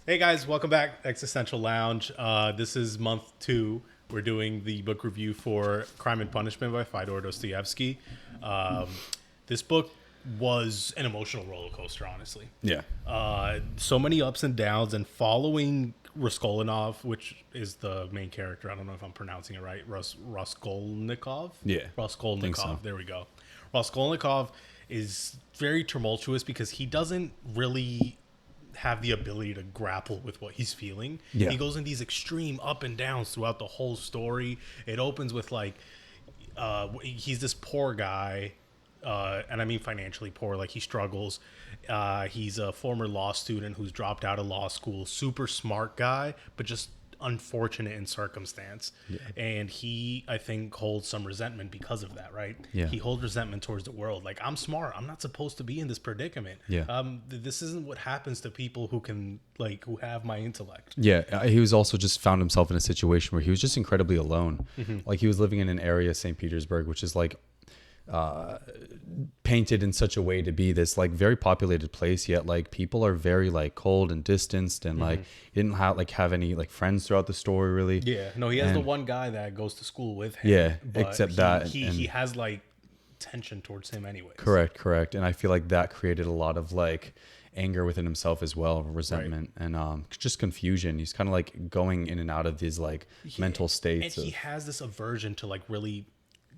Hey guys, welcome back, Existential Lounge. This is month 2. We're doing the book review for Crime and Punishment by Fyodor Dostoevsky. This book was an emotional roller coaster, honestly. Yeah. So many ups and downs, and following Raskolnikov, which is the main character. I don't know if I'm pronouncing it right. Raskolnikov? Yeah. Raskolnikov. Think so. There we go. Raskolnikov is very tumultuous because he doesn't really have the ability to grapple with what he's feeling. Yeah. He goes in these extreme up and downs throughout the whole story. It opens with like he's this poor guy, and I mean financially poor, like he struggles. He's a former law student who's dropped out of law school, super smart guy, but just unfortunate in circumstance. Yeah. And he, I think, holds some resentment because of that, right? Yeah. He holds resentment towards the world. Like, I'm smart. I'm not supposed to be in this predicament. Yeah. This isn't what happens to people who can, like, who have my intellect. Yeah. He was also just found himself in a situation where he was just incredibly alone. Mm-hmm. Like he was living in an area, St. Petersburg, which is like painted in such a way to be this like very populated place, yet like people are very like cold and distanced, and like he didn't have any like friends throughout the story really. Yeah, no, he has the one guy that goes to school with him. Yeah, but except he has like tension towards him anyways. Correct. And I feel like that created a lot of like anger within himself as well, resentment, right. And just confusion. He's kind of like going in and out of these like mental states. And he has this aversion to like really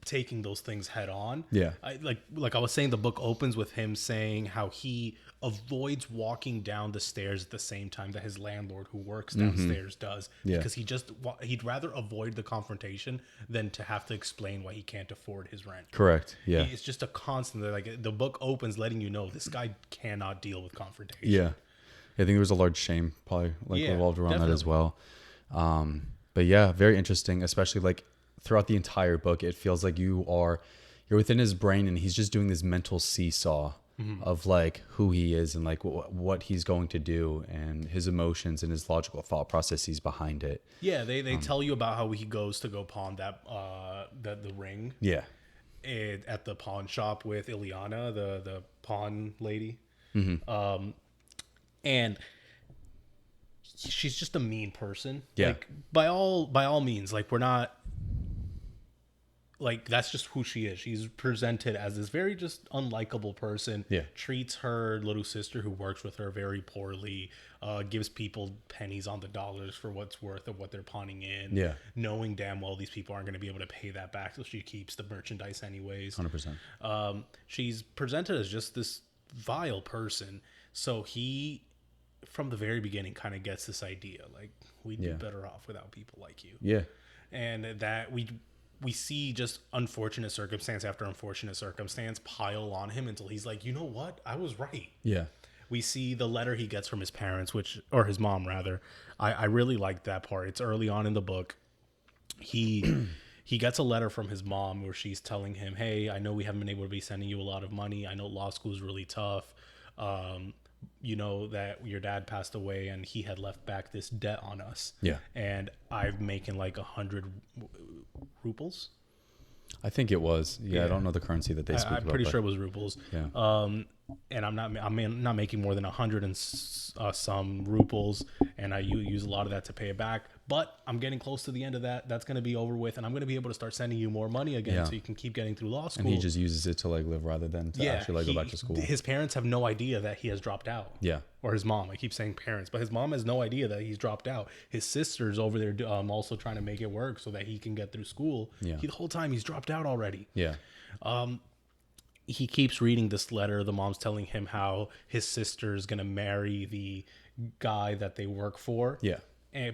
taking those things head on. Yeah. Like I was saying, the book opens with him saying how he avoids walking down the stairs at the same time that his landlord who works downstairs does. Yeah. Because he'd rather avoid the confrontation than to have to explain why he can't afford his rent. Correct. Yeah. It's just a constant, like the book opens letting you know this guy cannot deal with confrontation. Yeah. I think there was a large shame probably revolved around definitely. That as well. But yeah, very interesting, especially like throughout the entire book, it feels like you're within his brain, and he's just doing this mental seesaw of like who he is and like what he's going to do, and his emotions and his logical thought processes behind it. Yeah, they tell you about how he goes to go pawn the ring. Yeah, at the pawn shop with Ilyana, the pawn lady, and she's just a mean person. Yeah, like by all means, like we're not. Like, that's just who she is. She's presented as this very just unlikable person. Yeah. Treats her little sister who works with her very poorly. Gives people pennies on the dollars for what's worth of what they're pawning in. Yeah. Knowing damn well these people aren't going to be able to pay that back, so she keeps the merchandise anyways. 100%. She's presented as just this vile person. So he, from the very beginning, kind of gets this idea. Like, we'd be better off without people like you. Yeah. And that we see just unfortunate circumstance after unfortunate circumstance pile on him until he's like, you know what? I was right. Yeah. We see the letter he gets from his parents, or his mom rather. I really like that part. It's early on in the book. He gets a letter from his mom where she's telling him, hey, I know we haven't been able to be sending you a lot of money. I know law school is really tough. You know that your dad passed away and he had left back this debt on us. Yeah. And I'm making like 100 rubles. I think it was. Yeah. I don't know the currency that they speak about. I'm pretty sure it was rubles. Yeah. And I'm not making more than 100 and some rubles, and I use a lot of that to pay it back. But I'm getting close to the end of that. That's going to be over with, and I'm going to be able to start sending you more money again, so you can keep getting through law school. And he just uses it to like live rather than to actually like go back to school. His parents have no idea that he has dropped out. Yeah. Or his mom. I keep saying parents, but his mom has no idea that he's dropped out. His sister's over there also trying to make it work so that he can get through school. Yeah. The whole time he's dropped out already. Yeah. He keeps reading this letter. The mom's telling him how his sister is going to marry the guy that they work for. Yeah.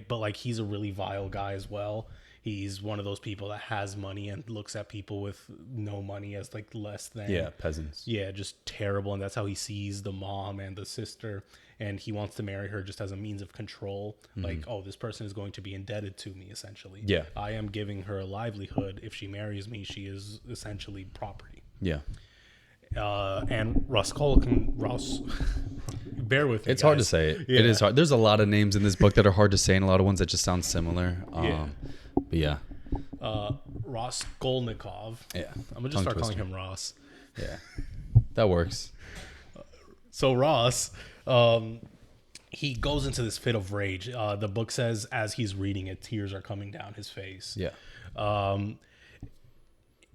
But like, he's a really vile guy as well. He's one of those people that has money and looks at people with no money as like less than. Yeah, peasants. Yeah, just terrible. And that's how he sees the mom and the sister. And he wants to marry her just as a means of control. Like, oh, this person is going to be indebted to me, essentially. Yeah. I am giving her a livelihood. If she marries me, she is essentially property. Yeah. And Ross, bear with me. It's hard to say it. Yeah. It is hard. There's a lot of names in this book that are hard to say, and a lot of ones that just sound similar. But yeah. Raskolnikov. Yeah. I'm gonna just start calling him Ross. Yeah. that works. So Ross, he goes into this fit of rage. The book says as he's reading it, tears are coming down his face. Yeah.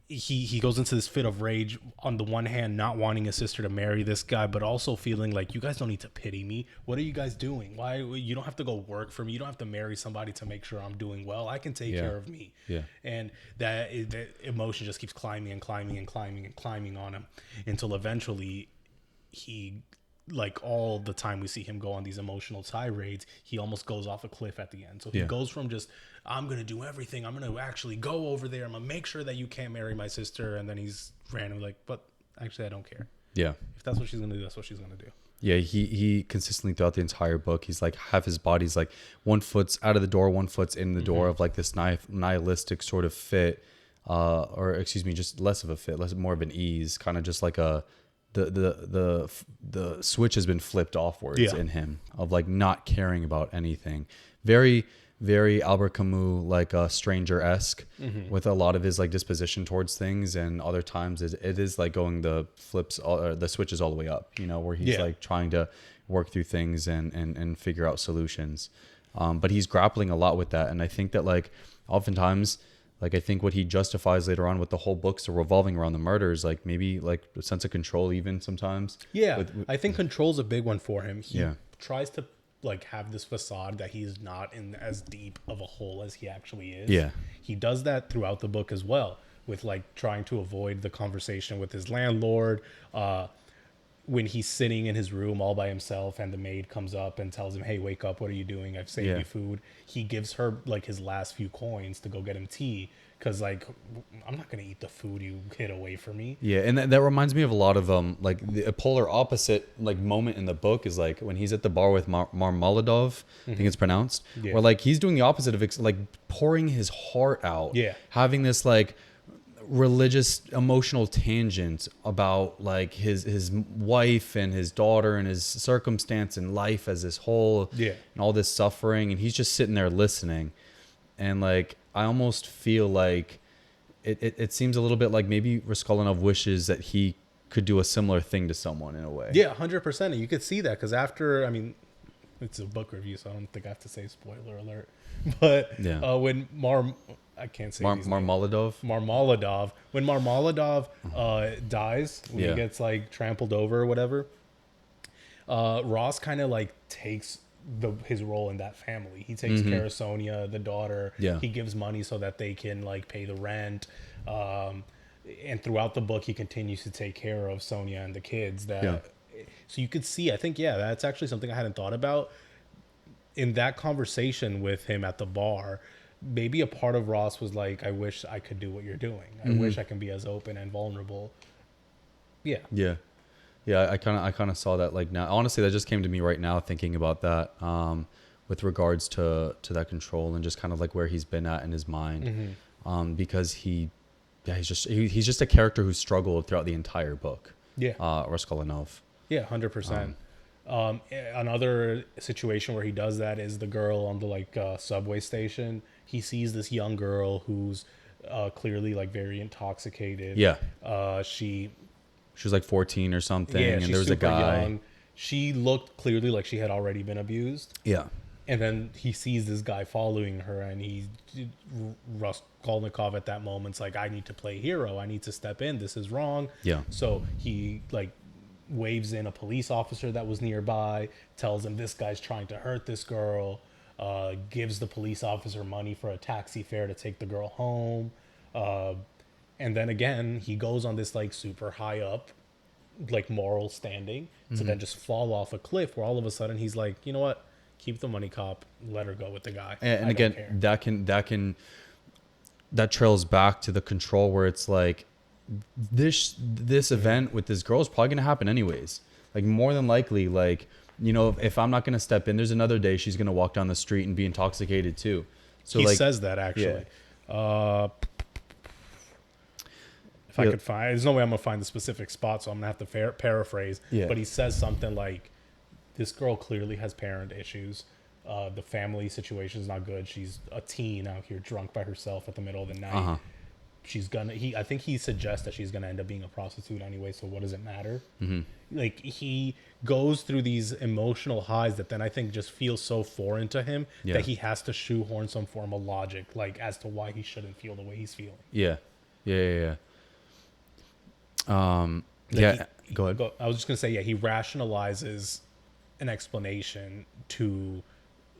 He goes into this fit of rage, on the one hand not wanting his sister to marry this guy, but also feeling like, you guys don't need to pity me. What are you guys doing? Why you don't have to go work for me? You don't have to marry somebody to make sure I'm doing well. I can take care of me. Yeah. And that emotion just keeps climbing and climbing and climbing and climbing on him until eventually he, like all the time we see him go on these emotional tirades, he almost goes off a cliff at the end. So he goes from just, I'm going to do everything, I'm going to actually go over there, I'm going to make sure that you can't marry my sister. And then he's randomly like, but actually I don't care. Yeah. If that's what she's going to do, that's what she's going to do. Yeah, he consistently throughout the entire book, he's like, half his body's like, one foot's out of the door, one foot's in the door, of like this nihilistic sort of fit, or excuse me, just less of a fit, more of an ease, kind of just like a, the switch has been flipped offwards in him, of like not caring about anything. Very, very Albert Camus, like a Stranger-esque, with a lot of his like disposition towards things, and other times it is like going the switches all the way up, you know, where he's like trying to work through things and figure out solutions. But he's grappling a lot with that, and I think that like oftentimes, like I think what he justifies later on with the whole books are revolving around the murders, like maybe like a sense of control even sometimes. Yeah, I think control's a big one for him. He tries to like have this facade that he's not in as deep of a hole as he actually is. Yeah. He does that throughout the book as well, with like trying to avoid the conversation with his landlord. When he's sitting in his room all by himself and the maid comes up and tells him, hey, wake up, what are you doing? I've saved you food. He gives her like his last few coins to go get him tea, because like, I'm not going to eat the food you hid away from me. Yeah, and that reminds me of a lot of like the polar opposite like moment in the book is like when he's at the bar with Marmoladov, I think it's pronounced, where like he's doing the opposite of like pouring his heart out, having this like religious emotional tangent about like his wife and his daughter and his circumstance in life as this whole, and all this suffering, and he's just sitting there listening. And like I almost feel like it seems a little bit like maybe Raskolnikov wishes that he could do a similar thing to someone in a way. Yeah, 100%. You could see that, because after, I mean, it's a book review, so I don't think I have to say spoiler alert. But when I can't say Marmoladov. When Marmoladov dies, when he gets like trampled over or whatever, Ross kind of like takes his role in that family. He takes care of Sonia, the daughter. He gives money so that they can like pay the rent. And throughout the book, he continues to take care of Sonia and the kids. So you could see, I think, that's actually something I hadn't thought about. In that conversation with him at the bar, maybe a part of Ross was like, I wish I could do what you're doing. I wish I can be as open and vulnerable. Yeah. I kind of saw that like now. Honestly, that just came to me right now thinking about that with regards to that control and just kind of like where he's been at in his mind. Because he's just a character who struggled throughout the entire book. Raskolnikov. 100%. Another situation where he does that is the girl on the like subway station. He sees this young girl who's clearly like very intoxicated. She was like 14 or something, and there was a guy. Young. She looked clearly like she had already been abused. And then he sees this guy following her, and Raskolnikov at that moment's like, I need to play hero. I need to step in. This is wrong. So he like waves in a police officer that was nearby, tells him this guy's trying to hurt this girl, gives the police officer money for a taxi fare to take the girl home. And then again, he goes on this like super high up, like moral standing to then just fall off a cliff, where all of a sudden he's like, you know what? Keep the money, cop. Let her go with the guy. And again, that trails back to the control, where it's like this event with this girl is probably gonna happen anyways. Like more than likely, like, you know, if I'm not gonna step in, there's another day she's gonna walk down the street and be intoxicated too. So he like, says that actually. If I could find, there's no way I'm gonna find the specific spot, so I'm gonna have to paraphrase. But he says something like, this girl clearly has parent issues. The family situation is not good. She's a teen out here drunk by herself at the middle of the night. I think he suggests that she's gonna end up being a prostitute anyway, so what does it matter? Like, he goes through these emotional highs that then I think just feel so foreign to him that he has to shoehorn some form of logic, like, as to why he shouldn't feel the way he's feeling. Go ahead. I was just gonna say, he rationalizes an explanation to,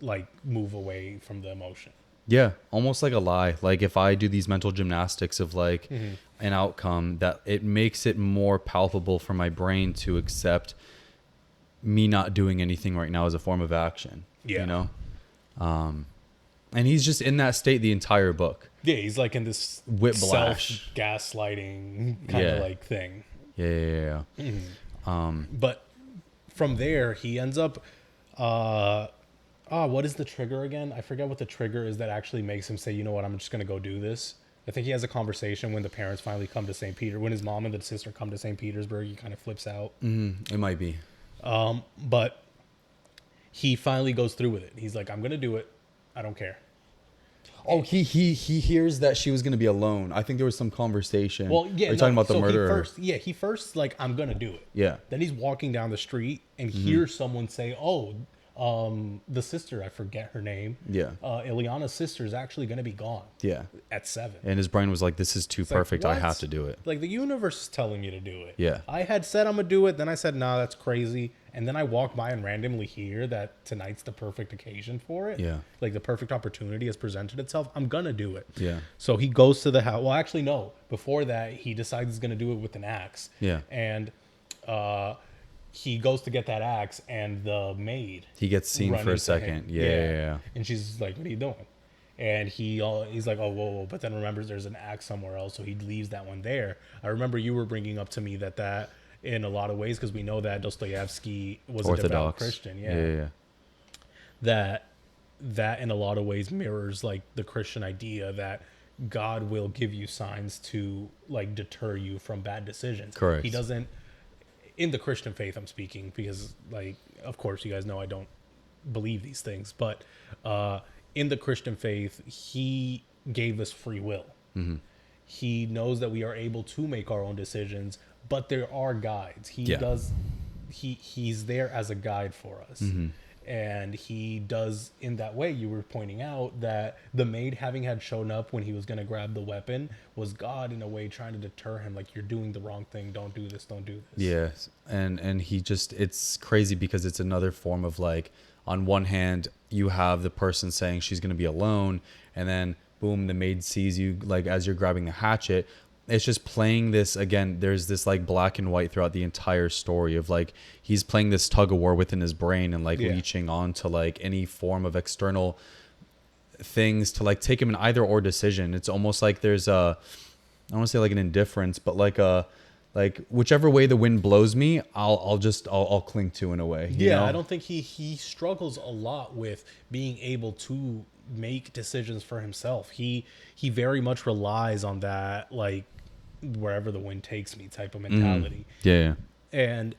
like, move away from the emotion. Yeah, almost like a lie. Like, if I do these mental gymnastics of like an outcome, that it makes it more palpable for my brain to accept me not doing anything right now as a form of action. You know? And he's just in that state the entire book. Yeah, he's like in this whiplash, self-gaslighting kind of like thing. But from there, he ends up... what is the trigger again? I forget what the trigger is that actually makes him say, you know what, I'm just going to go do this. I think he has a conversation when the parents finally come to St. Peter. When his mom and the sister come to St. Petersburg, he kind of flips out. It might be. But he finally goes through with it. He's like, I'm going to do it. I don't care. Oh, he hears that she was going to be alone. I think there was some conversation. Well, yeah. Are you talking about the murderer? He first, like, I'm going to do it. Yeah. Then he's walking down the street and hears someone say, oh, the sister, I forget her name. Yeah. Ilyana's sister is actually going to be gone. Yeah. At 7. And his brain was like, this is too perfect. Like, I have to do it. Like, the universe is telling me to do it. Yeah. I had said I'm going to do it. Then I said, nah, that's crazy. And then I walk by and randomly hear that tonight's the perfect occasion for it. Yeah. Like, the perfect opportunity has presented itself. I'm going to do it. Yeah. So he goes to the house. Well, actually, no. Before that, he decides he's going to do it with an axe. Yeah. And he goes to get that axe, and the maid... He gets seen for a second. Yeah. And she's like, what are you doing? And he's like, oh, whoa. But then remembers there's an axe somewhere else, so he leaves that one there. I remember you were bringing up to me that in a lot of ways, because we know that Dostoevsky was Orthodox. a devout Christian. Yeah. That in a lot of ways mirrors, like, the Christian idea that God will give you signs to, like, deter you from bad decisions. Correct. He doesn't... In the Christian faith, I'm speaking, because, like, of course, you guys know I don't believe these things, but in the Christian faith, he gave us free will. He knows that we are able to make our own decisions, but there are guides. He's there as a guide for us. And he does, in that way, you were pointing out that the maid having had shown up when he was going to grab the weapon was God, in a way, trying to deter him. Like, you're doing the wrong thing. Don't do this. Don't do this. Yes. And he just, it's crazy because it's another form of, like, on one hand, you have the person saying she's going to be alone. And then, boom, the maid sees you, like, as you're grabbing the hatchet. It's just playing this again. There's this, like, black and white throughout the entire story of, like, he's playing this tug of war within his brain and, like, leeching on to, like, any form of external things to, like, take him an either or decision. It's almost like there's I don't want to say like an indifference, but like whichever way the wind blows me, I'll cling to in a way. You know? I don't think he struggles a lot with being able to make decisions for himself. He very much relies on that, like, wherever the wind takes me type of mentality. And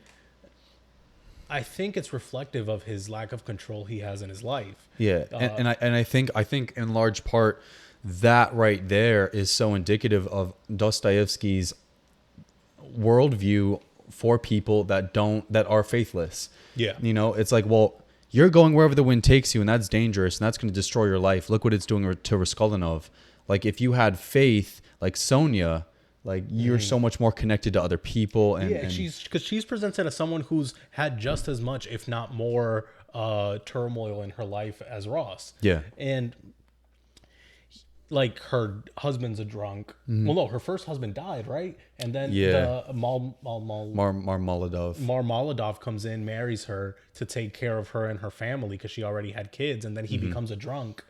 I think it's reflective of his lack of control he has in his life. And I think in large part that right there is so indicative of Dostoevsky's worldview for people that are faithless. You know, it's like, well, you're going wherever the wind takes you, and that's dangerous, and that's going to destroy your life. Look what it's doing to Raskolnikov. Like, if you had faith, like Sonia, like, you're so much more connected to other people. And she's presented as someone who's had just as much, if not more, turmoil in her life as Ross. And, like, her husband's a drunk. Well, no, her first husband died, right? And then the Marmoladov comes in, marries her to take care of her and her family because she already had kids, and then he becomes a drunk.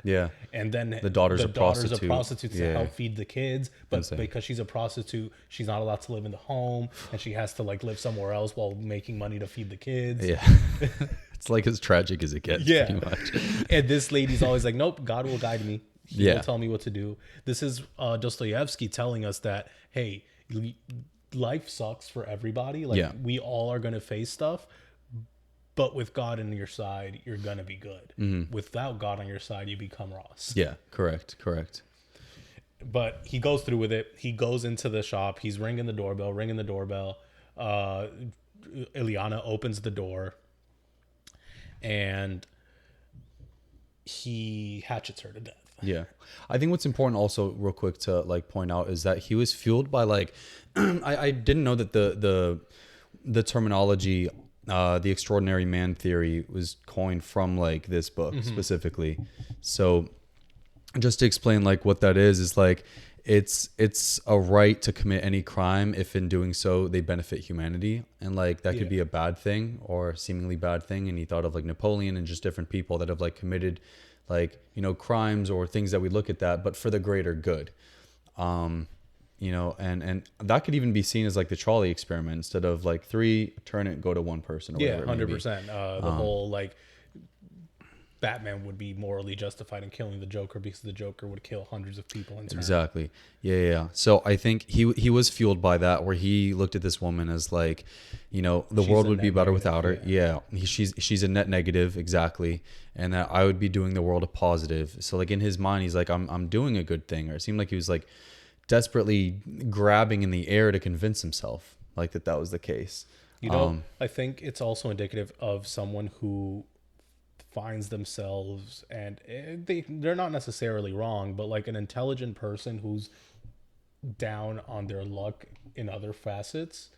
And then the daughter's a prostitute to help feed the kids, but because she's a prostitute, she's not allowed to live in the home, and she has to, like, live somewhere else while making money to feed the kids. It's like as tragic as it gets. Pretty much. And this lady's always like, nope, God will guide me. He will tell me what to do. This is Dostoevsky telling us that, hey, life sucks for everybody. Like, we all are going to face stuff, but with God on your side, you're going to be good. Without God on your side, you become Ross. Correct. but he goes through with it. He goes into the shop. He's ringing the doorbell. Ileana opens the door, and he hatchets her to death. Yeah. I think what's important also real quick to like point out is that he was fueled by like I didn't know that the terminology the extraordinary man theory was coined from like this book specifically. So just to explain like what that is like it's a right to commit any crime if in doing so they benefit humanity, and like that could be a bad thing or seemingly bad thing. And he thought of like Napoleon and just different people that have like committed like, you know, crimes or things that we look at that, but for the greater good. You know, and that could even be seen as like the trolley experiment. Instead of like 3, turn it, go to one person. Or yeah, 100%. The whole like Batman would be morally justified in killing the Joker because the Joker would kill hundreds of people in turn. Exactly. Yeah. So I think he was fueled by that, where he looked at this woman as like, you know, the world would be better without her. Yeah. She's a net negative. Exactly. And that I would be doing the world a positive. So like in his mind, he's like, I'm doing a good thing. Or it seemed like he was like desperately grabbing in the air to convince himself like that was the case. You know, I think it's also indicative of someone who finds themselves, and they're not necessarily wrong, but like an intelligent person who's down on their luck in other facets,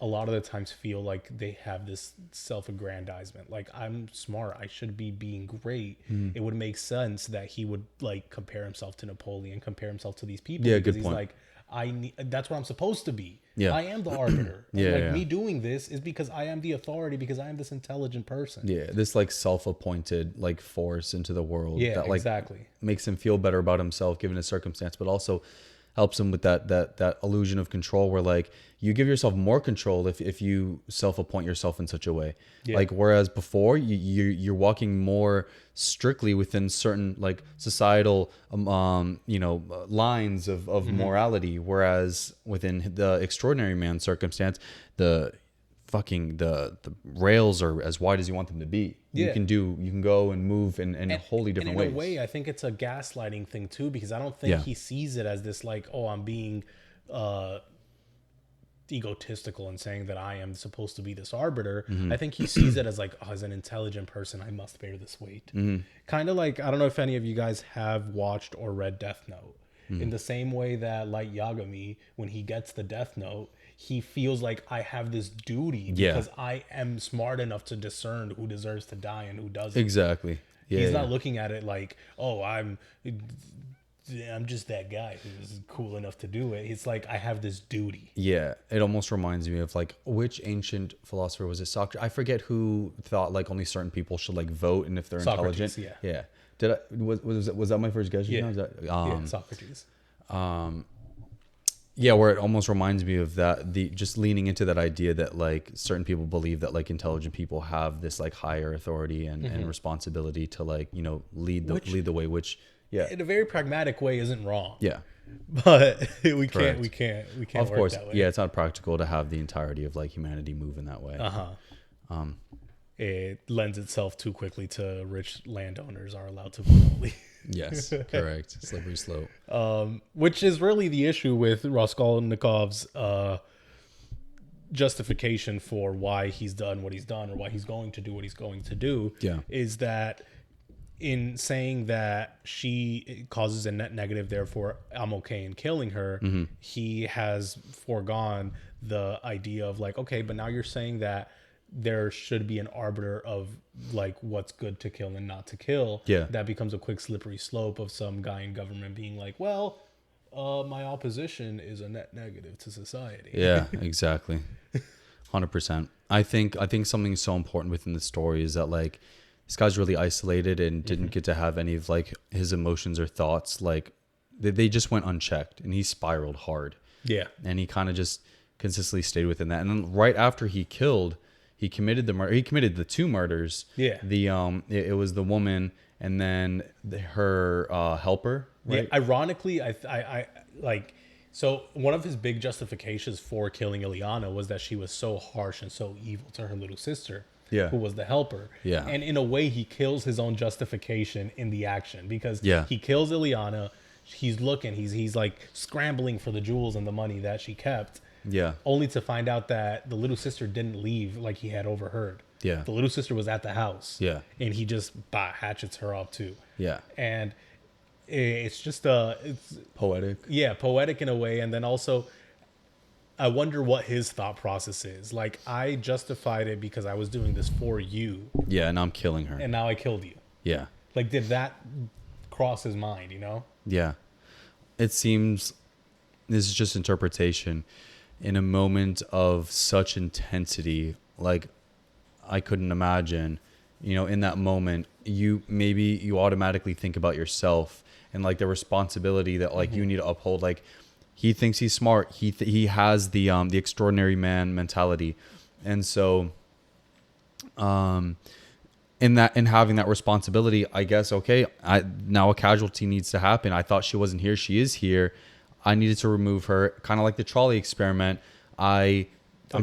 a lot of the times feel like they have this self-aggrandizement. Like, I'm smart, I should be being great. It would make sense that he would like compare himself to Napoleon, compare himself to these people. Yeah, because good he's point. like, that's what I'm supposed to be. Yeah. I am the arbiter. Yeah. Me doing this is because I am the authority, because I am this intelligent person. Yeah, this like self-appointed like force into the world that like exactly makes him feel better about himself given his circumstance, but also helps him with that illusion of control, where like you give yourself more control if you self-appoint yourself in such a way. Like whereas before you're walking more strictly within certain like societal you know lines of morality, whereas within the extraordinary man circumstance the rails are as wide as you want them to be. You can go and move in wholly different ways. In a way, I think it's a gaslighting thing too, because I don't think he sees it as this like, oh, I'm being egotistical and saying that I am supposed to be this arbiter. I think he sees it as like, oh, as an intelligent person, I must bear this weight. Kind of like, I don't know if any of you guys have watched or read Death Note. In the same way that Light Yagami, when he gets the Death Note, he feels like I have this duty because I am smart enough to discern who deserves to die and who doesn't. Exactly. Yeah. He's not looking at it like, oh, I'm just that guy who's cool enough to do it. It's like, I have this duty. Yeah. It almost reminds me of like, which ancient philosopher was it? Socrates? I forget who thought like only certain people should like vote, and if they're Socrates, intelligent. Yeah. Was that my first guess? Yeah. Socrates. Socrates. Yeah, where it almost reminds me of that, just leaning into that idea that like certain people believe that like intelligent people have this like higher authority and responsibility to like, you know, lead the way, which in a very pragmatic way isn't wrong. Yeah. But we can't Of work course, that way. yeah, it's not practical to have the entirety of like humanity move in that way. It lends itself too quickly to rich landowners are allowed to vote only. Yes, correct. Slippery slope. Which is really the issue with Raskolnikov's justification for why he's done what he's done, or why he's going to do what he's going to do. Yeah. Is that in saying that she causes a net negative, therefore I'm okay in killing her, he has foregone the idea of like, okay, but now you're saying that there should be an arbiter of like what's good to kill and not to kill. Yeah. That becomes a quick slippery slope of some guy in government being like, well, my opposition is a net negative to society. Yeah, exactly. 100%. I think something so important within the story is that like this guy's really isolated and didn't get to have any of like his emotions or thoughts. Like they just went unchecked, and he spiraled hard. Yeah. And he kind of just consistently stayed within that. And then right after he committed the murder. He committed the 2 murders. Yeah. It was the woman and then her helper. Right. Yeah. Ironically, I like. So one of his big justifications for killing Ileana was that she was so harsh and so evil to her little sister. Yeah. Who was the helper. Yeah. And in a way, he kills his own justification in the action, because Yeah. he kills Ileana. he's looking, he's like scrambling for the jewels and the money that she kept. Yeah. Only to find out that the little sister didn't leave like he had overheard. Yeah. The little sister was at the house. Yeah. And he just hatchets her off too. Yeah. And it's just it's Poetic. yeah, poetic in a way. And then also, I wonder what his thought process is. Like, I justified it because I was doing this for you. Yeah, and I'm killing her. And now I killed you. Yeah. Like, did that cross his mind, you know? Yeah. It seems, this is just interpretation, in a moment of such intensity, like, I couldn't imagine, you know, in that moment, you automatically think about yourself and like the responsibility that like you need to uphold. Like, he thinks he's smart. He has the extraordinary man mentality. And so, in having that responsibility, I guess, okay, now a casualty needs to happen. I thought she wasn't here. She is here. I needed to remove her, kind of like the trolley experiment. I'm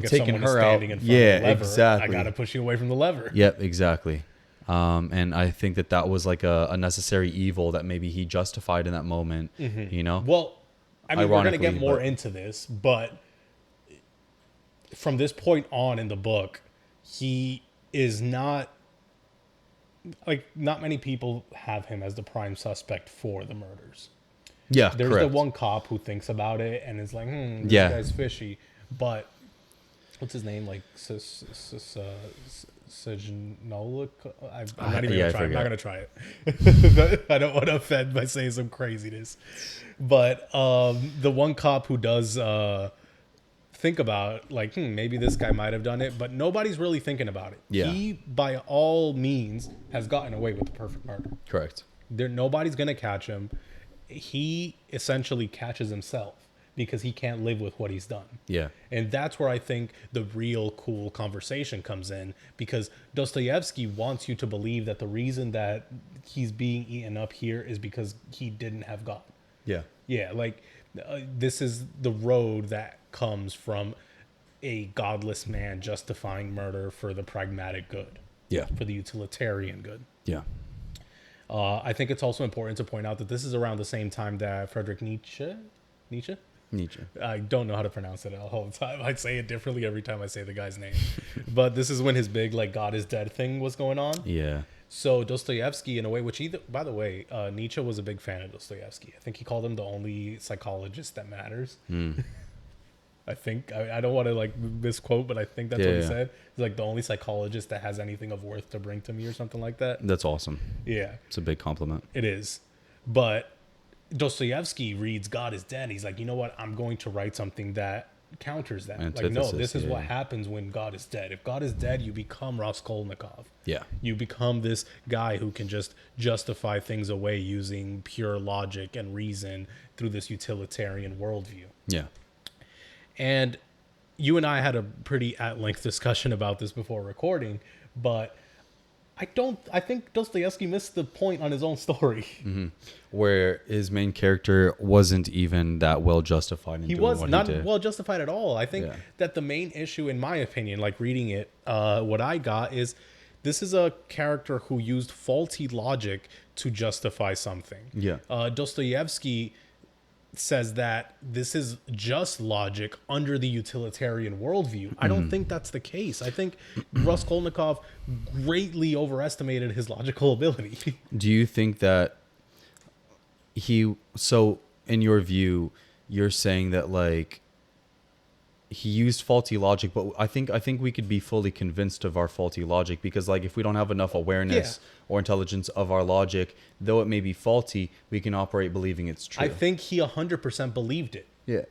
taking her out. Yeah, exactly. I got to push you away from the lever. Yep, exactly. And I think that was like a necessary evil that maybe he justified in that moment, you know? Well, I mean, we're going to get more into this, but from this point on in the book, he is not, like, not many people have him as the prime suspect for the murders. Yeah, There's correct. the one cop who thinks about it and is like, this guy's fishy. But what's his name? Like, Sajinola? I'm not even I'm not going to try it. I don't want to offend by saying some craziness. But the one cop who does think about, like, maybe this guy might have done it, but nobody's really thinking about it. Yeah. He, by all means, has gotten away with the perfect murder. Correct. Nobody's going to catch him. He essentially catches himself because he can't live with what he's done. Yeah. And that's where I think the real cool conversation comes in, because Dostoevsky wants you to believe that the reason that he's being eaten up here is because he didn't have God. Yeah. Yeah, like this is the road that comes from a godless man justifying murder for the pragmatic good. Yeah. For the utilitarian good. Yeah. I think it's also important to point out that this is around the same time that Friedrich Nietzsche. I don't know how to pronounce it all the time. I say it differently every time I say the guy's name. But this is when his big, like, God is dead thing was going on. Yeah. So Dostoevsky, in a way, by the way, Nietzsche was a big fan of Dostoevsky. I think he called him the only psychologist that matters. I think, I don't want to like misquote, but I think that's what he said. He's like the only psychologist that has anything of worth to bring to me or something like that. That's awesome. Yeah. It's a big compliment. It is. But Dostoevsky reads God is dead. He's like, you know what? I'm going to write something that counters that. Like, no, this is what happens when God is dead. If God is dead, you become Raskolnikov. Yeah. You become this guy who can just justify things away using pure logic and reason through this utilitarian worldview. Yeah. And you and I had a pretty at-length discussion about this before recording, but I think Dostoevsky missed the point on his own story. Where his main character wasn't even that well justified in doing what he did. He was not well justified at all. I think that the main issue, in my opinion, like reading it, what I got is this is a character who used faulty logic to justify something. Yeah. Dostoevsky says that this is just logic under the utilitarian worldview. I don't think that's the case. I think Raskolnikov greatly overestimated his logical ability. Do you think that so in your view, you're saying that like he used faulty logic, but I think we could be fully convinced of our faulty logic, because like if we don't have enough awareness or intelligence of our logic, though it may be faulty, we can operate believing it's true. I think he 100% believed it. Yeah.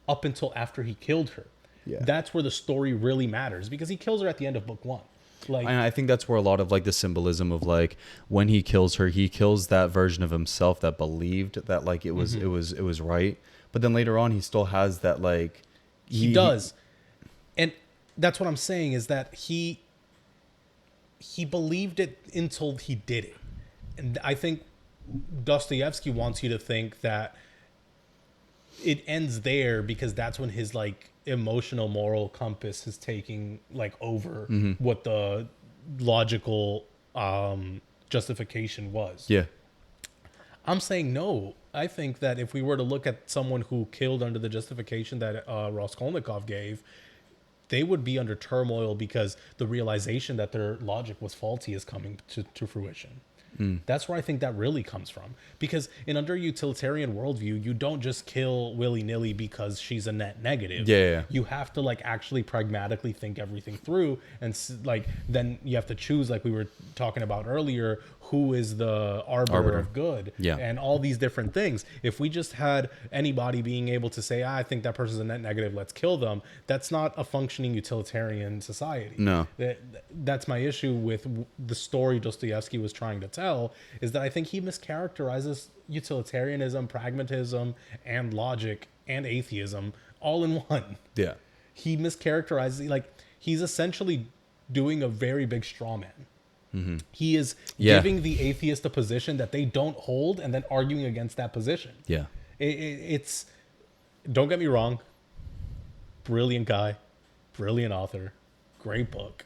Up until after he killed her. Yeah. That's where the story really matters, because he kills her at the end of book 1. Like, and I think that's where a lot of like the symbolism of like when he kills her, he kills that version of himself that believed that like it was right. But then later on, he still has that like he does. And that's what I'm saying, is that he believed it until he did it. And I think Dostoevsky wants you to think that it ends there, because that's when his like emotional moral compass is taking like over what the logical justification was. Yeah. I'm saying no. I think that if we were to look at someone who killed under the justification that Raskolnikov gave, they would be under turmoil because the realization that their logic was faulty is coming to fruition. That's where I think that really comes from. Because in under utilitarian worldview, you don't just kill willy-nilly because she's a net negative. Yeah. You have to like actually pragmatically think everything through, and like then you have to choose, like we were talking about earlier, who is the arbiter of good, and all these different things. If we just had anybody being able to say, I think that person's a net negative, let's kill them, that's not a functioning utilitarian society. No. That's my issue with the story Dostoevsky was trying to tell, is that I think he mischaracterizes utilitarianism, pragmatism, and logic and atheism all in one. Yeah. He mischaracterizes, like, he's essentially doing a very big straw man. Mm-hmm. He is giving the atheist a position that they don't hold and then arguing against that position. Yeah. It's, don't get me wrong, brilliant guy, brilliant author, great book.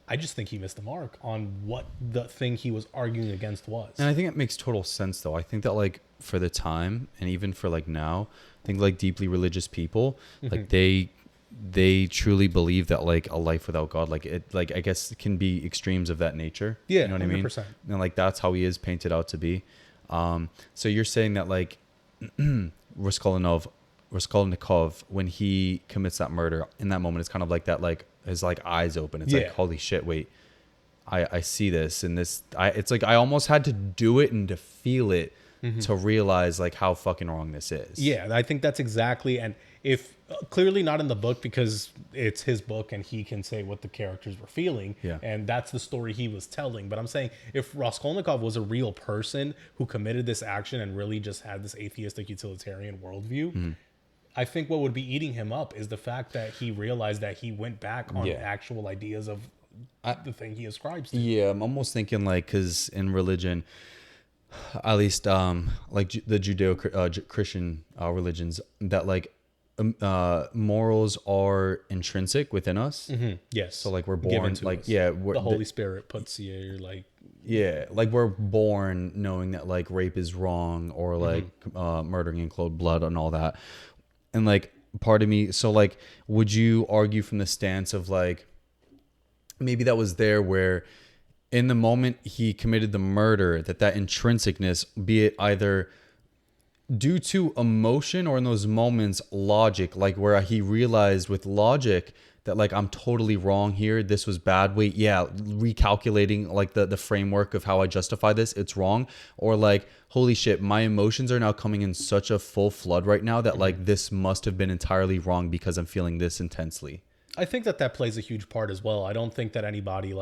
I just think he missed the mark on what the thing he was arguing against was. And I think it makes total sense, though. I think that, like, for the time and even for, like, now, I think, like, deeply religious people, like, they truly believe that, like, a life without God, like, it, like, I guess it can be extremes of that nature. Yeah, you know what 100%. I mean? And, like, that's how he is painted out to be. So you're saying that, like, Raskolnikov, when he commits that murder, in that moment, it's kind of like that, like, his, like, eyes open. It's like, holy shit, wait, I see this, and this, it's like I almost had to do it and to feel it to realize, like, how fucking wrong this is. Yeah, I think that's exactly, and if clearly not in the book because it's his book and he can say what the characters were feeling, and that's the story he was telling. But I'm saying if Raskolnikov was a real person who committed this action and really just had this atheistic utilitarian worldview, I think what would be eating him up is the fact that he realized that he went back on actual ideas of the thing he ascribes to. Yeah, I'm almost thinking, like, because in religion, at least like the Judeo-Christian religions, that, like, morals are intrinsic within us. Yes. So, like, we're born, like, the Holy Spirit puts you, like, like, we're born knowing that, like, rape is wrong, or like murdering in cold blood and all that. And, like, part of me, so, like, would you argue from the stance of, like, maybe that was there where in the moment he committed the murder, that intrinsicness, be it either due to emotion or in those moments logic, like where he realized with logic that, like, I'm totally wrong here, this was bad, wait, recalculating, like, the framework of how I justify this, it's wrong, or like, holy shit, my emotions are now coming in such a full flood right now that like this must have been entirely wrong because I'm feeling this intensely. I think that plays a huge part as well. I don't think that anybody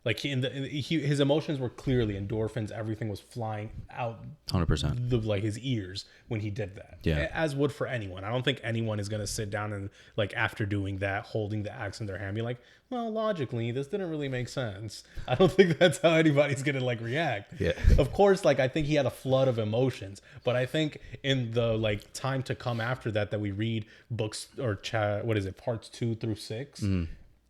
his emotions were clearly endorphins. Everything was flying out 100%. Like his ears when he did that. Yeah. As would for anyone. I don't think anyone is going to sit down and, like, after doing that, holding the axe in their hand, be like, well, logically, this didn't really make sense. I don't think that's how anybody's going to, like, react. Yeah. Of course, like, I think he had a flood of emotions, but I think in the, like, time to come after that we read books or parts 2 through 6,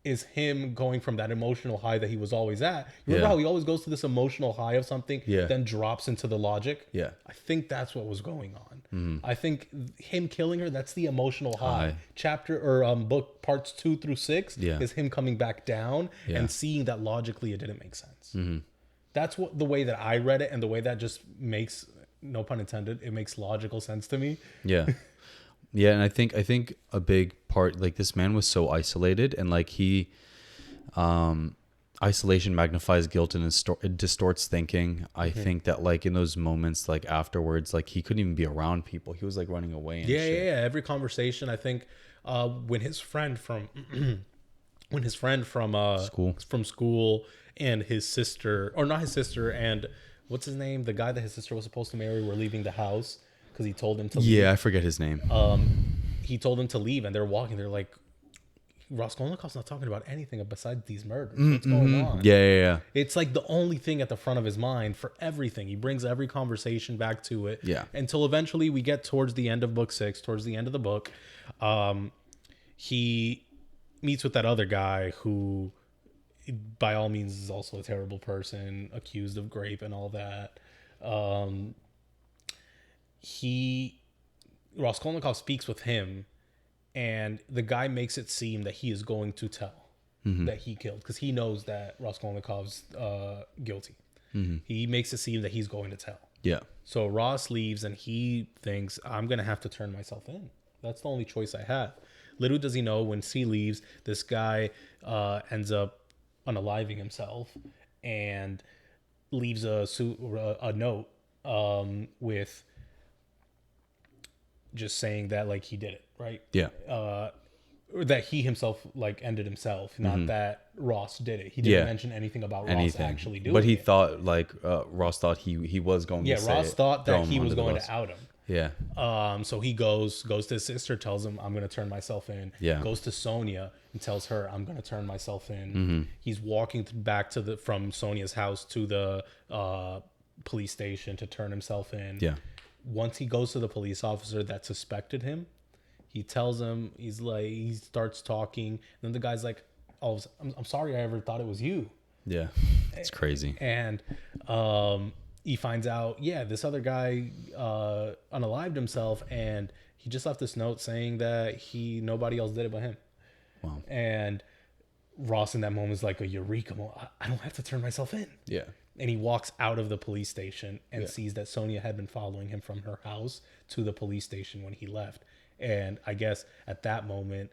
is him going from that emotional high that he was always at. Remember how he always goes to this emotional high of something, then drops into the logic? Yeah. I think that's what was going on. I think him killing her, that's the emotional high. Chapter or book parts 2 through 6 is him coming back down and seeing that logically it didn't make sense. That's what the way that I read it, and the way that just makes, no pun intended, it makes logical sense to me. Yeah. Yeah, and I think a big part, like, this man was so isolated, and, like, he isolation magnifies guilt and it distorts thinking. I think that, like, in those moments, like, afterwards, like, he couldn't even be around people. He was, like, running away and shit. Yeah. Every conversation, I think, when his friend from school and his sister, or not his sister, and what's his name, the guy that his sister was supposed to marry, were leaving the house because he told him to leave. Yeah, I forget his name. He told him to leave, and they're walking. They're like, Raskolnikov's not talking about anything besides these murders. What's going on? Yeah. It's like the only thing at the front of his mind for everything. He brings every conversation back to it. Yeah. Until eventually we get towards the end of book 6, towards the end of the book. He meets with that other guy who, by all means, is also a terrible person, accused of rape and all that. um, Raskolnikov speaks with him, and the guy makes it seem that he is going to tell that he killed, because he knows that Raskolnikov's guilty. He makes it seem that he's going to tell. Yeah. So Ross leaves, and he thinks, I'm going to have to turn myself in. That's the only choice I have. Little does he know, when he leaves, this guy ends up unaliving himself and leaves a note with just saying that, like, he did it, right? Yeah. Or that he himself, like, ended himself, not that Ross did it. He didn't mention anything about Ross actually doing it. But he thought, like, Ross thought he was going to say Ross it, thought that he was going to out him. Yeah. So he goes to his sister, tells him, I'm going to turn myself in. Yeah. Goes to Sonia and tells her, I'm going to turn myself in. He's walking back from Sonia's house to the police station to turn himself in. Yeah. Once he goes to the police officer that suspected him, he tells him, he starts talking. And then the guy's like, oh, I'm sorry I ever thought it was you. Yeah. It's crazy. And he finds out, this other guy unalived himself, and he just left this note saying that nobody else did it but him. Wow. And Ross in that moment is like a eureka moment. I don't have to turn myself in. Yeah. And he walks out of the police station and sees that Sonia had been following him from her house to the police station when he left. And I guess at that moment,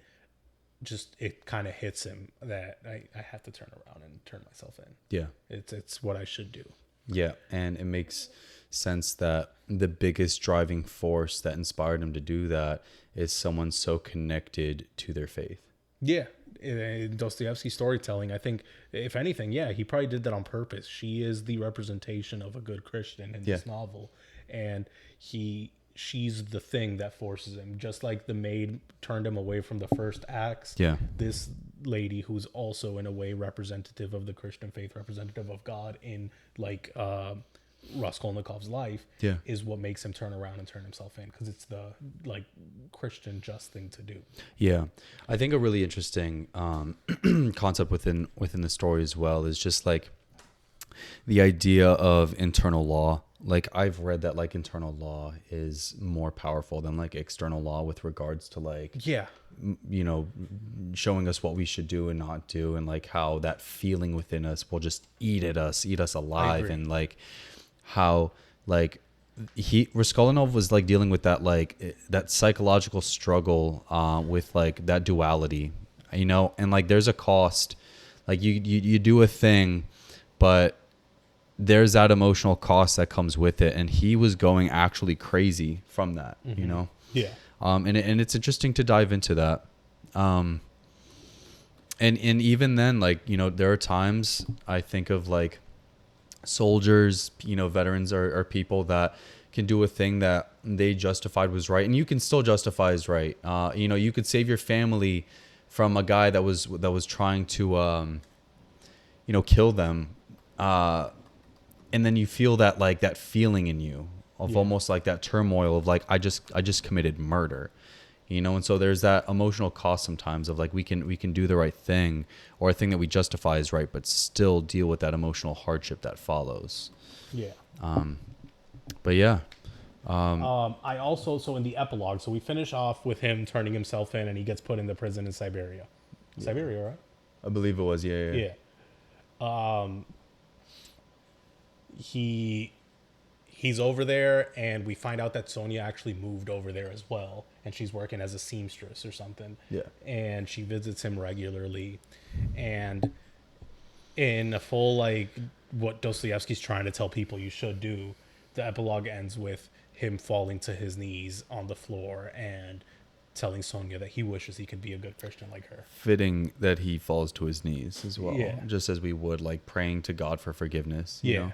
just it kind of hits him that I have to turn around and turn myself in. Yeah. It's what I should do. Yeah. And it makes sense that the biggest driving force that inspired him to do that is someone so connected to their faith. Yeah. In Dostoevsky storytelling, I think, if anything, he probably did that on purpose. She is the representation of a good Christian in this novel. And she's the thing that forces him. Just like the maid turned him away from the first acts. Yeah. This lady, who's also in a way representative of the Christian faith, representative of God in like Raskolnikov's life, is what makes him turn around and turn himself in, because it's the like Christian just thing to do. Yeah. I think a really interesting concept within the story as well is just like the idea of internal law. Like, I've read that like internal law is more powerful than like external law with regards to like, showing us what we should do and not do, and like how that feeling within us will just eat us alive. And like how like Raskolnikov was like dealing with that, like that psychological struggle with like that duality, and like there's a cost, like you do a thing, but there's that emotional cost that comes with it, and he was going actually crazy from that. And it's interesting to dive into that, and even then, like, there are times I think of like soldiers, veterans are people that can do a thing that they justified was right, and you can still justify as right. You could save your family from a guy that was trying to kill them, and then you feel that like that feeling in you of almost like that turmoil of like I just committed murder, and so there's that emotional cost sometimes of like we can do the right thing, or a thing that we justify as right, but still deal with that emotional hardship that follows. But yeah. I also, so in the epilogue, so we finish off with him turning himself in, and he gets put in the prison in Siberia. Siberia, right? I believe it was. Yeah. He's over there, and we find out that Sonia actually moved over there as well, and she's working as a seamstress or something. And she visits him regularly, and in a full like what Dostoevsky's trying to tell people you should do, the epilogue ends with him falling to his knees on the floor and telling Sonia that he wishes he could be a good Christian like her. Fitting that he falls to his knees as well, just as we would like praying to God for forgiveness. You know?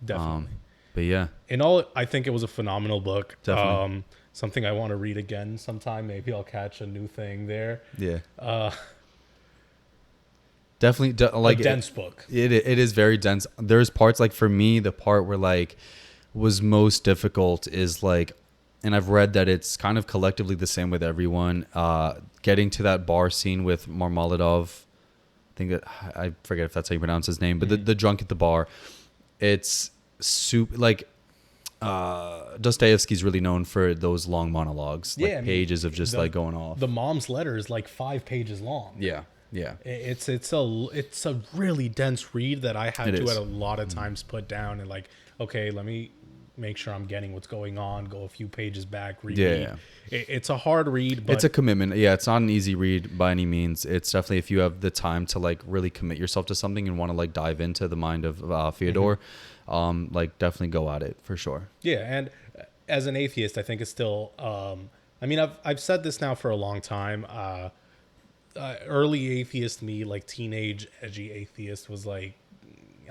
Definitely. But yeah, in all, I think it was a phenomenal book. Definitely. Something I want to read again sometime. Maybe I'll catch a new thing there. Definitely like a dense book. It is very dense. There's parts, like for me, the part where like was most difficult is like, and I've read that it's kind of collectively the same with everyone, getting to that bar scene with Marmaladov. I forget if that's how you pronounce his name, but the drunk at the bar. It's like Dostoevsky's really known for those long monologues, like Yeah, I mean, pages of just like going off. The mom's letter is like 5 pages long. Yeah, yeah. It's a really dense read that I had It to is. at a lot of times put down and like, okay, let me make sure I'm getting what's going on, go a few pages back, reread. Yeah. It's a hard read, but It's a commitment. Yeah, it's not an easy read by any means. It's definitely, if you have the time to like really commit yourself to something and want to like dive into the mind of Fyodor, like definitely go at it for sure. yeah, and as an atheist, I think it's still. I mean, I've said this now for a long time. Early atheist me, like teenage edgy atheist, was like,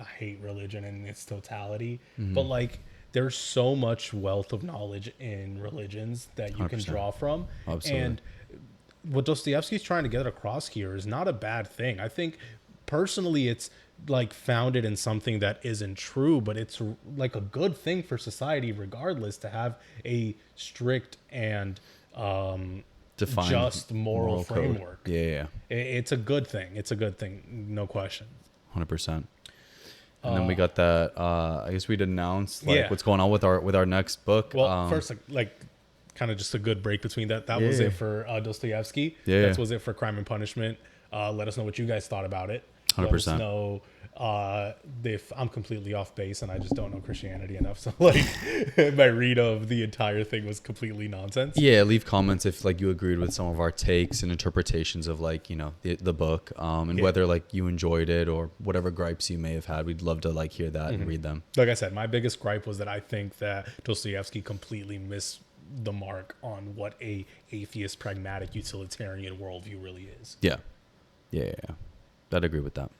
I hate religion in its totality. But like, there's so much wealth of knowledge in religions that you can 100%. draw from. Absolutely. And what Dostoevsky's trying to get across here is not a bad thing. I think personally it's like founded in something that isn't true, but it's like a good thing for society regardless to have a strict and Defined just moral code. framework. Yeah. It's a good thing. It's a good thing, no question. 100%. And then we got that. I guess we'd announce like Yeah. what's going on with our next book. Well, first, like kind of just a good break between that. That was Yeah. it for Dostoevsky. Yeah. That was it for Crime and Punishment. Let us know what you guys thought about it. 100%. Let us know if I'm completely off base and I just don't know Christianity enough. So like my read of the entire thing was completely nonsense. Yeah, leave comments if like you agreed with some of our takes and interpretations of like, you know, the book, and whether like you enjoyed it or whatever gripes you may have had. We'd love to like hear that and read them. Like I said, my biggest gripe was that I think that Dostoevsky completely missed the mark on what a atheist, pragmatic, utilitarian worldview really is. Yeah. I'd agree with that.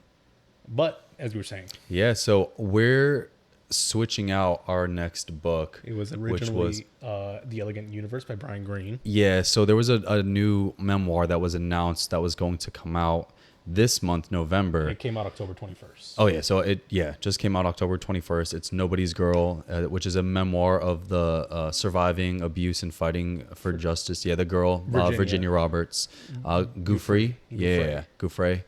But as we were saying, Yeah, so we're switching out our next book. it was originally The Elegant Universe by Brian Greene. Yeah, so there was a new memoir that was announced that was going to come out this month, November. It came out October 21st. Oh yeah, so it just came out October 21st. It's Nobody's Girl, which is a memoir of the surviving abuse and fighting for justice. Yeah, the girl Virginia Roberts, Giuffre. Yeah, Giuffre,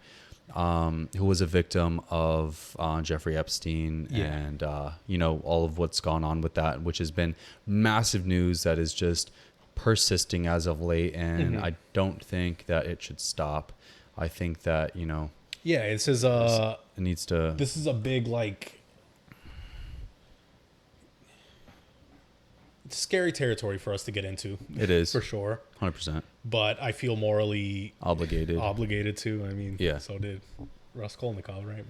who was a victim of Jeffrey Epstein and you know, all of what's gone on with that, which has been massive news that is just persisting as of late, and I don't think that it should stop. I think that, you know, this is it needs to. this is a big, like, it's scary territory for us to get into. It is for sure. 100% But I feel morally obligated. to. I mean, Yeah. so did Raskolnikov, right?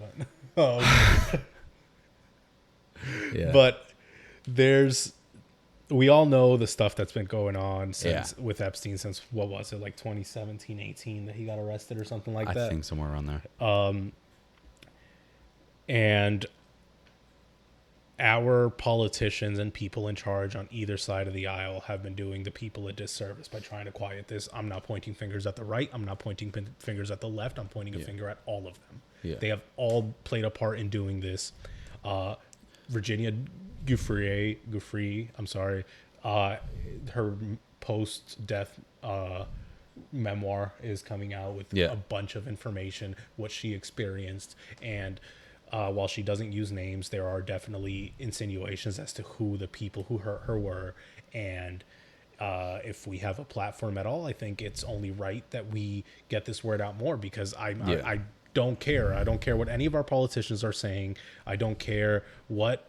But Yeah. but we all know the stuff that's been going on since with Epstein since, what was it, like 2017, 18 that he got arrested or something like that. I think somewhere around there. And our politicians and people in charge on either side of the aisle have been doing the people a disservice by trying to quiet this. I'm not pointing fingers at the right. I'm not pointing fingers at the left. I'm pointing a finger at all of them. Yeah. They have all played a part in doing this. Virginia Giuffre, I'm sorry, her post-death memoir is coming out with a bunch of information, what she experienced, and while she doesn't use names, there are definitely insinuations as to who the people who hurt her were, and if we have a platform at all, I think it's only right that we get this word out more, because I don't care. I don't care what any of our politicians are saying. I don't care what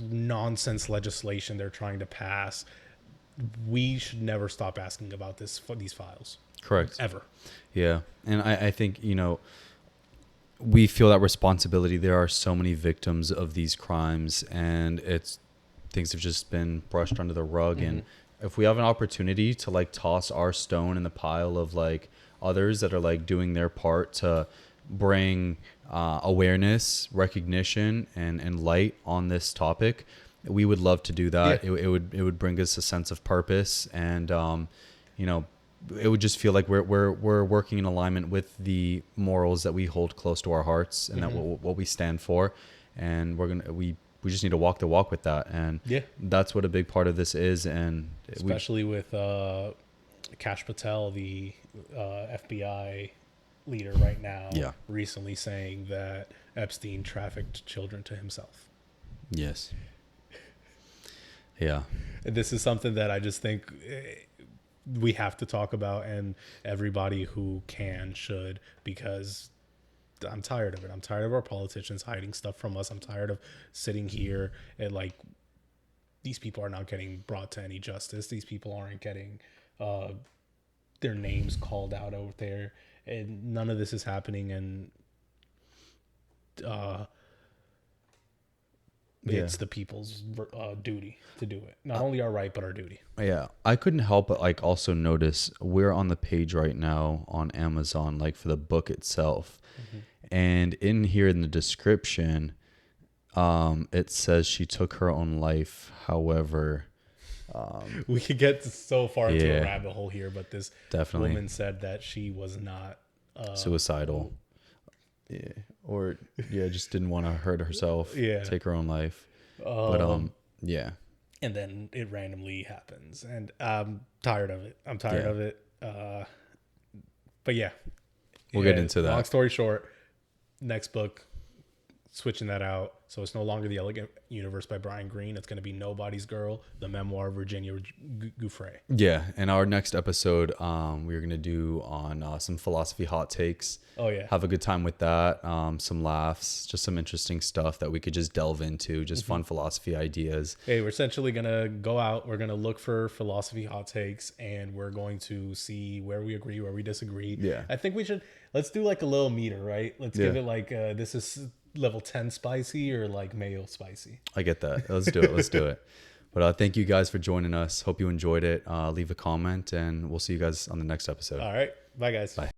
nonsense legislation they're trying to pass. We should never stop asking about these files. Correct. Ever. Yeah. And I think, you know, we feel that responsibility. There are so many victims of these crimes, and things have just been brushed under the rug. And if we have an opportunity to like toss our stone in the pile of like others that are like doing their part to bring awareness, recognition, and light on this topic, we would love to do that. It would bring us a sense of purpose, and you know, it would just feel like we're working in alignment with the morals that we hold close to our hearts, and that what we stand for, and we just need to walk the walk with that, and that's what a big part of this is. And especially with Kash Patel, the FBI leader right now, recently saying that Epstein trafficked children to himself. Yes. Yeah. This is something that I just think we have to talk about, and everybody who can should, because I'm tired of it. I'm tired of our politicians hiding stuff from us. I'm tired of sitting here and like, these people are not getting brought to any justice. These people aren't getting their names called out there, and none of this is happening. And it's the people's duty to do it. Not only our right, but our duty. Yeah, I couldn't help but like also notice we're on the page right now on Amazon, like for the book itself. And in here in the description, it says she took her own life. However, we could get so far into a rabbit hole here, but this definitely woman said that she was not suicidal. Yeah, or just didn't want to hurt herself. Take her own life. But yeah. And then it randomly happens, and I'm tired of it. Of it. But yeah, we'll get into that. Long story short, next book, switching that out. So it's no longer The Elegant Universe by Brian Greene. It's going to be Nobody's Girl, the memoir of Virginia Giuffre. Yeah, and our next episode, we're going to do on some philosophy hot takes. Oh, yeah. Have a good time with that. Some laughs, just some interesting stuff that we could just delve into, just fun philosophy ideas. Hey, we're essentially going to go out. We're going to look for philosophy hot takes, and we're going to see where we agree, where we disagree. Yeah. I think let's do like a little meter, right? Let's give it like, this is level 10 spicy or like mayo spicy. I get that. Let's do it. But thank you guys for joining us. Hope you enjoyed it. Leave a comment, and we'll see you guys on the next episode. All right. Bye, guys. Bye.